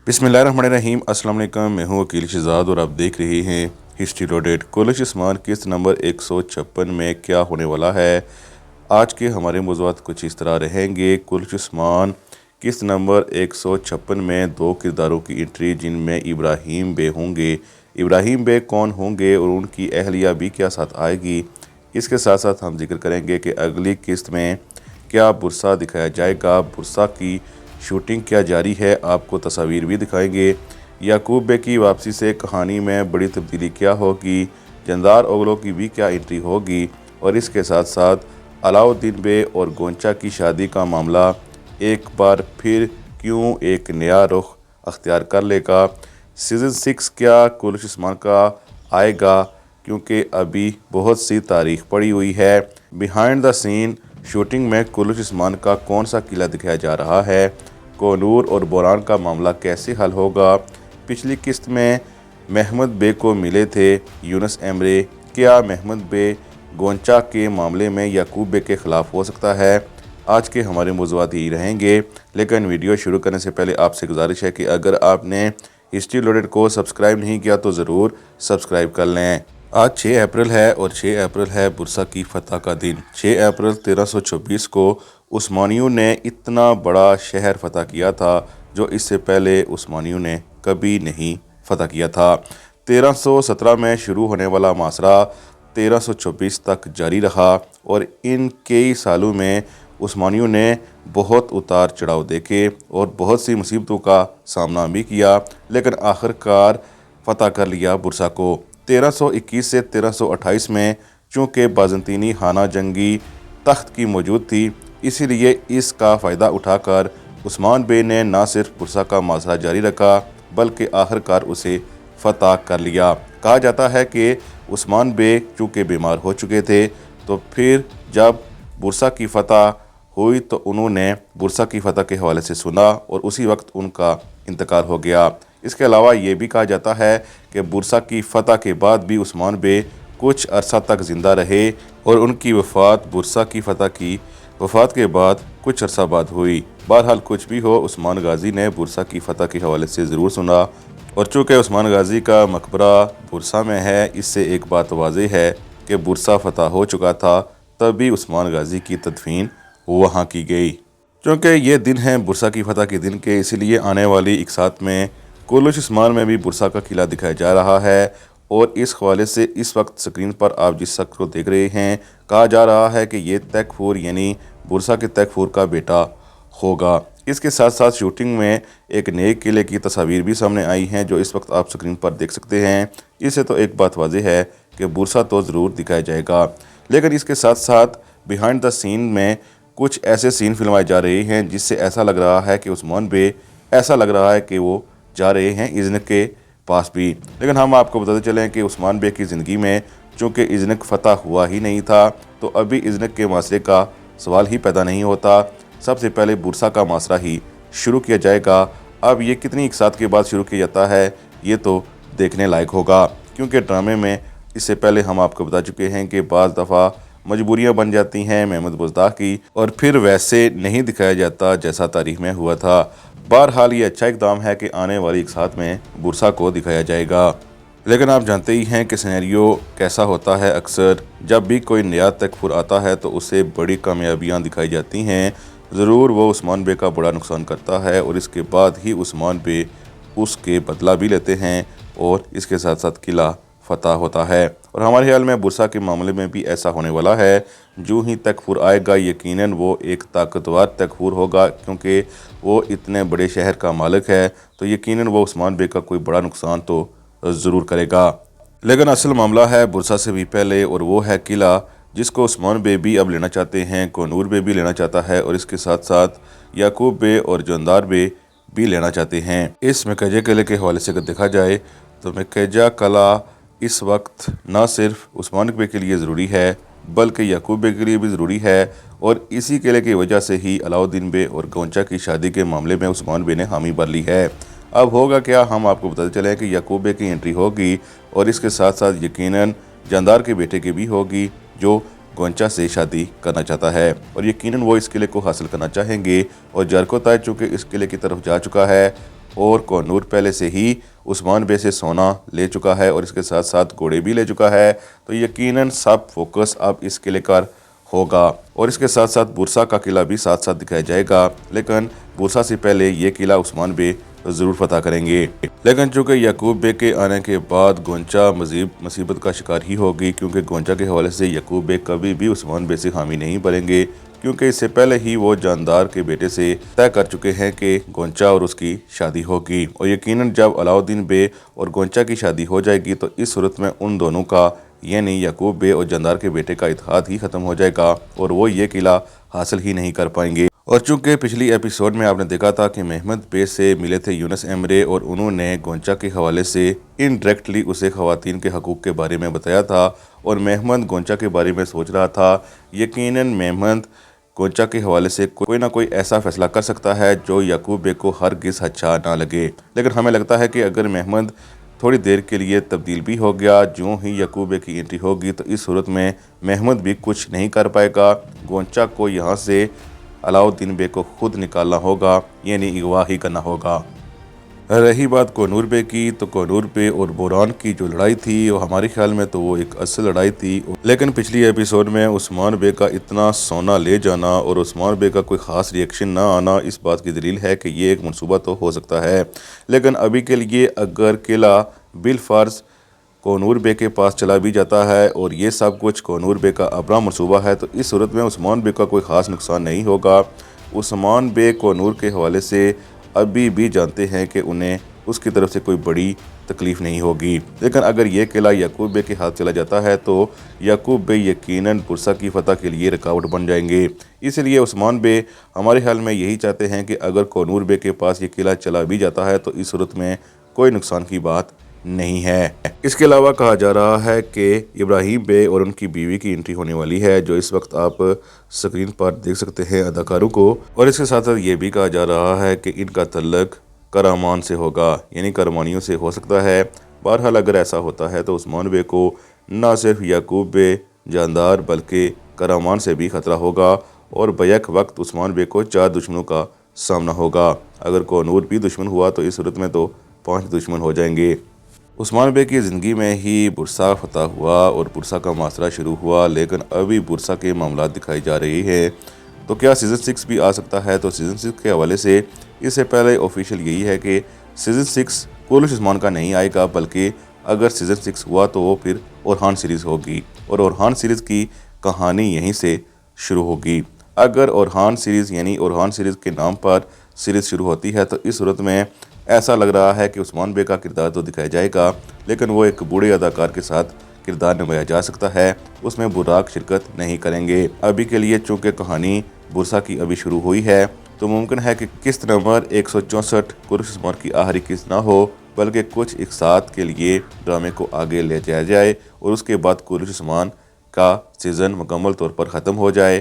बिस्मिल्लाहिर्रहमानिर्रहीम। अस्सलाम वालेकुम। मैं हूँ वकील शहजाद और आप देख रहे हैं हिस्ट्री लोडेड। कुलश उस्मान किस्त नंबर 156 में क्या होने वाला है। आज के हमारे मौज़ूआत कुछ इस तरह रहेंगे। कुलश उस्मान किस्त नंबर 156 में दो किरदारों की एंट्री, जिनमें इब्राहिम बे होंगे। इब्राहिम बे कौन होंगे और उनकी अहलिया भी क्या साथ आएगी। इसके साथ साथ हम जिक्र करेंगे कि अगली किस्त में क्या बुरसा दिखाया जाएगा, बुरसा की शूटिंग क्या जारी है, आपको तस्वीर भी दिखाएंगे। याकूब बे की वापसी से कहानी में बड़ी तब्दीली क्या होगी, जंदार ओगलों की भी क्या एंट्री होगी, और इसके साथ साथ अलाउद्दीन बे और गोंचा की शादी का मामला एक बार फिर क्यों एक नया रुख अख्तियार कर लेगा। सीज़न 6 क्या कुलश उस्मान का आएगा, क्योंकि अभी बहुत सी तारीख पड़ी हुई है। बिहाइंड द सीन शूटिंग में कुलश उस्मान का कौन सा किला दिखाया जा रहा है, कोनूर और बोरान का मामला कैसे हल होगा। पिछली किस्त में महमद बे को मिले थे यूनुस एमरे, क्या महमद बे गोंचा के मामले में याकूब बे के ख़िलाफ़ हो सकता है। आज के हमारे मौज़ूआत यही रहेंगे, लेकिन वीडियो शुरू करने से पहले आपसे गुजारिश है कि अगर आपने हिस्ट्री लोडेड को सब्सक्राइब नहीं किया तो ज़रूर सब्सक्राइब कर लें। आज 6 अप्रैल है और 6 अप्रैल है बुरसा की फ़तह का दिन। 6 अप्रैल 1326 को उस्मानियों ने इतना बड़ा शहर फ़तह किया था जो इससे पहले उस्मानियों ने कभी नहीं फ़तह किया था। 1317 में शुरू होने वाला मासरा 1326 तक जारी रहा और इन कई सालों में उस्मानियों ने बहुत उतार चढ़ाव देखे और बहुत सी मुसीबतों का सामना भी किया, लेकिन आखिरकार फ़तह कर लिया बुरसा को। 1321 से 1328 में चूँकि बाज़ंतीनी खाना जंगी तख्त की मौजूद थी, इसीलिए इसका फ़ायदा उठाकर उस्मान बे ने न सिर्फ बुरसा का मासरा जारी रखा बल्कि आखिरकार उसे फ़तह कर लिया। कहा जाता है कि उस्मान बे चूँकि बीमार हो चुके थे, तो फिर जब बुरसा की फ़तह हुई तो उन्होंने बुरसा की फ़तह के हवाले से सुना और उसी वक्त उनका इंतकाल हो गया। इसके अलावा ये भी कहा जाता है कि बुरसा की फ़तह के बाद भी उस्मान बे कुछ अरसा तक ज़िंदा रहे और उनकी वफ़ात बुरसा की फ़तह की वफ़ात के बाद कुछ अरसा बाद हुई। बहरहाल कुछ भी हो, उस्मान गाज़ी ने बुरसा की फ़तह के हवाले से ज़रूर सुना, और चूँकि उस्मान गाज़ी का मकबरा बुरसा में है, इससे एक बात वाज़ेह है कि बुरसा फ़तह हो चुका था, तभी उस्मान गाज़ी की तदफीन वहाँ की गई। चूँकि ये दिन है बुरसा की फ़तह के दिन के, इसीलिए आने वाली इकसात में कुलश उस्मान में भी बुरसा का किला दिखाया जा रहा है। और इस हवाले से इस वक्त स्क्रीन पर आप जिस शख्स को देख रहे हैं, कहा जा रहा है कि ये तैकफूर यानी बुरसा के तैकफूर का बेटा होगा। इसके साथ साथ शूटिंग में एक नए किले की तस्वीर भी सामने आई हैं जो इस वक्त आप स्क्रीन पर देख सकते हैं। इससे तो एक बात वाज़ेह है कि बुरसा तो ज़रूर दिखाया जाएगा, लेकिन इसके साथ साथ बिहाइंड द सीन में कुछ ऐसे सीन फिल्माए जा रहे हैं जिससे ऐसा लग रहा है कि उस्मान बे ऐसा लग रहा है कि वो जा रहे हैं इज़्न के पास भी। लेकिन हम आपको बताते चलें कि उस्मान बे की ज़िंदगी में चूँकि इज़्न फ़तह हुआ ही नहीं था, तो अभी इज़्न के मासरे का सवाल ही पैदा नहीं होता। सबसे पहले बुरसा का मासरा ही शुरू किया जाएगा। अब ये कितनी इकसात के बाद शुरू किया जाता है, ये तो देखने लायक होगा, क्योंकि ड्रामे में इससे पहले हम आपको बता चुके हैं कि बाज़ दफ़ा मजबूरियाँ बन जाती हैं महमूद बुज़दाह की, और फिर वैसे नहीं दिखाया जाता जैसा तारीख में हुआ था। बहरहाल ये अच्छा इक़दाम है कि आने वाली इकसात में बुरसा को दिखाया जाएगा। लेकिन आप जानते ही हैं कि सिनेरियो कैसा होता है, अक्सर जब भी कोई नया तकफुर आता है तो उसे बड़ी कामयाबियाँ दिखाई जाती हैं। ज़रूर वो उस्मान बे का बड़ा नुकसान करता है और इसके बाद ही उस्मान बे उसके बदला भी लेते हैं और इसके साथ साथ किला फ़तह होता है। और हमारे ख्याल में बुरसा के मामले में भी ऐसा होने वाला है। जो ही तकफुर आएगा यकीनन वो एक ताकतवर तकफुर होगा, क्योंकि वो इतने बड़े शहर का मालिक है, तो यकीनन वो उस्मान बे का कोई बड़ा नुकसान तो ज़रूर करेगा। लेकिन असल मामला है बुरसा से भी पहले, और वो है किला जिसको उस्मान बे भी अब लेना चाहते हैं, कोनूर बे भी लेना चाहता है और इसके साथ साथ याकूब बे और जंदार बे भी लेना चाहते हैं। इस मकैजा किले के हवाले से अगर देखा जाए तो मकैजा किला इस वक्त न सिर्फ उस्मान बे के लिए ज़रूरी है बल्कि याकूब बे के लिए भी ज़रूरी है, और इसी किले की वजह से ही अलाउद्दीन बे और गोंचा की शादी के मामले में उस्मान बे ने हामी भर ली है। अब होगा क्या, हम आपको बताते चलें कि याकूब बे की एंट्री होगी और इसके साथ साथ यकीनन जंदार के बेटे की भी होगी जो गोंचा से शादी करना चाहता है, और यकीनन वो इस किले को हासिल करना चाहेंगे। और जरको ताय चूँकि इस किले की तरफ जा चुका है اور کوہنور پہلے سے ہی عثمان بے سے سونا لے چکا ہے اور اس کے ساتھ ساتھ گھوڑے بھی لے چکا ہے، تو یقیناً سب فوکس اب اس قلعے کا ہوگا اور اس کے ساتھ ساتھ بورسا کا قلعہ بھی ساتھ ساتھ دکھایا جائے گا، لیکن بورسا سے پہلے یہ قلعہ عثمان بے ضرور فتح کریں گے۔ لیکن چونکہ یعقوب بے کے آنے کے بعد گونچا مزید مصیبت کا شکار ہی ہوگی، کیونکہ گونچا کے حوالے سے یعقوب بے کبھی بھی عثمان بے سے حامی نہیں بنیں گے، کیونکہ اس سے پہلے ہی وہ جاندار کے بیٹے سے طے کر چکے ہیں کہ گونچا اور اس کی شادی ہوگی، اور یقیناً جب علاؤالدین بے اور گونچا کی شادی ہو جائے گی تو اس صورت میں ان دونوں کا یعنی یعقوب بے اور جاندار کے بیٹے کا اتحاد ہی ختم ہو جائے گا اور وہ یہ قلعہ حاصل ہی نہیں کر پائیں گے۔ اور چونکہ پچھلی ایپیسوڈ میں آپ نے دیکھا تھا کہ محمد بے سے ملے تھے یونس ایمرے اور انہوں نے گونچا کے حوالے سے انڈائریکٹلی اسے خواتین کے حقوق کے بارے میں بتایا تھا اور محمد گونچا کے بارے میں سوچ رہا تھا یقیناً محمد گونچا کے حوالے سے کوئی نہ کوئی ایسا فیصلہ کر سکتا ہے جو یعقوب بے کو ہرگز اچھا نہ لگے، لیکن ہمیں لگتا ہے کہ اگر محمد تھوڑی دیر کے لیے تبدیل بھی ہو گیا، جو ہی یعقوب بے کی انٹری ہوگی تو اس صورت میں محمد بھی کچھ نہیں کر پائے گا، گونچا کو یہاں سے علاؤالدین بے کو خود نکالنا ہوگا، یعنی اغوا ہی کرنا ہوگا۔ رہی بات کوہنور بے کی، تو کوہنور بے اور بوران کی جو لڑائی تھی وہ ہمارے خیال میں تو وہ ایک اصل لڑائی تھی، لیکن پچھلی ایپیسوڈ میں عثمان بے کا اتنا سونا لے جانا اور عثمان بے کا کوئی خاص ریئیکشن نہ آنا اس بات کی دلیل ہے کہ یہ ایک منصوبہ تو ہو سکتا ہے، لیکن ابھی کے لیے اگر قلعہ بالفرض کوہنور بے کے پاس چلا بھی جاتا ہے اور یہ سب کچھ کوہنور بے کا اپنا منصوبہ ہے تو اس صورت میں عثمان بے کا کوئی خاص نقصان نہیں ہوگا۔ عثمان بے کوہنور کے حوالے سے ابھی بھی جانتے ہیں کہ انہیں اس کی طرف سے کوئی بڑی تکلیف نہیں ہوگی، لیکن اگر یہ قلعہ یعقوب بے کے ہاتھ چلا جاتا ہے تو یعقوب بے یقیناً بورسا کی فتح کے لیے رکاوٹ بن جائیں گے، اس لیے عثمان بے ہمارے حال میں یہی چاہتے ہیں کہ اگر کوہنور بے کے پاس یہ قلعہ چلا بھی جاتا ہے تو اس صورت میں کوئی نقصان کی بات نہیں ہے۔ اس کے علاوہ کہا جا رہا ہے کہ ابراہیم بے اور ان کی بیوی کی انٹری ہونے والی ہے، جو اس وقت آپ سکرین پر دیکھ سکتے ہیں اداکاروں کو، اور اس کے ساتھ ساتھ یہ بھی کہا جا رہا ہے کہ ان کا تعلق کرامان سے ہوگا، یعنی کرمانیوں سے ہو سکتا ہے۔ بہرحال اگر ایسا ہوتا ہے تو عثمان بے کو نہ صرف یعقوب بے جاندار بلکہ کرامان سے بھی خطرہ ہوگا اور بیک وقت عثمان بے کو 4 دشمنوں کا سامنا ہوگا۔ اگر کوہنور بھی دشمن ہوا تو اس صورت میں تو 5 دشمن ہو جائیں گے۔ عثمان بے کی زندگی میں ہی بورسا فتح ہوا اور بورسا کا محاصرہ شروع ہوا، لیکن ابھی بورسا کے معاملات دکھائی جا رہی ہیں، تو کیا سیزن 6 بھی آ سکتا ہے؟ تو سیزن 6 کے حوالے سے اس سے پہلے آفیشیل یہی ہے کہ سیزن 6 کولش عثمان کا نہیں آئے گا، بلکہ اگر سیزن 6 ہوا تو وہ پھر اورحان سیریز ہوگی اور اورحان سیریز کی کہانی یہیں سے شروع ہوگی۔ اگر اورحان سیریز یعنی اورحان سیریز کے نام پر سیریز شروع ہوتی ہے تو اس صورت میں ایسا لگ رہا ہے کہ عثمان بے کا کردار تو دکھایا جائے گا، لیکن وہ ایک بوڑھے اداکار کے ساتھ کردار نبھایا جا سکتا ہے، اس میں براق شرکت نہیں کریں گے۔ ابھی کے لیے چونکہ کہانی بورسا کی ابھی شروع ہوئی ہے تو ممکن ہے کہ قسط نمبر 164 کولش عثمان کی آخری قسط نہ ہو، بلکہ کچھ اقساط کے لیے ڈرامے کو آگے لے جایا جائے اور اس کے بعد کولش عثمان کا سیزن مکمل طور پر ختم ہو جائے۔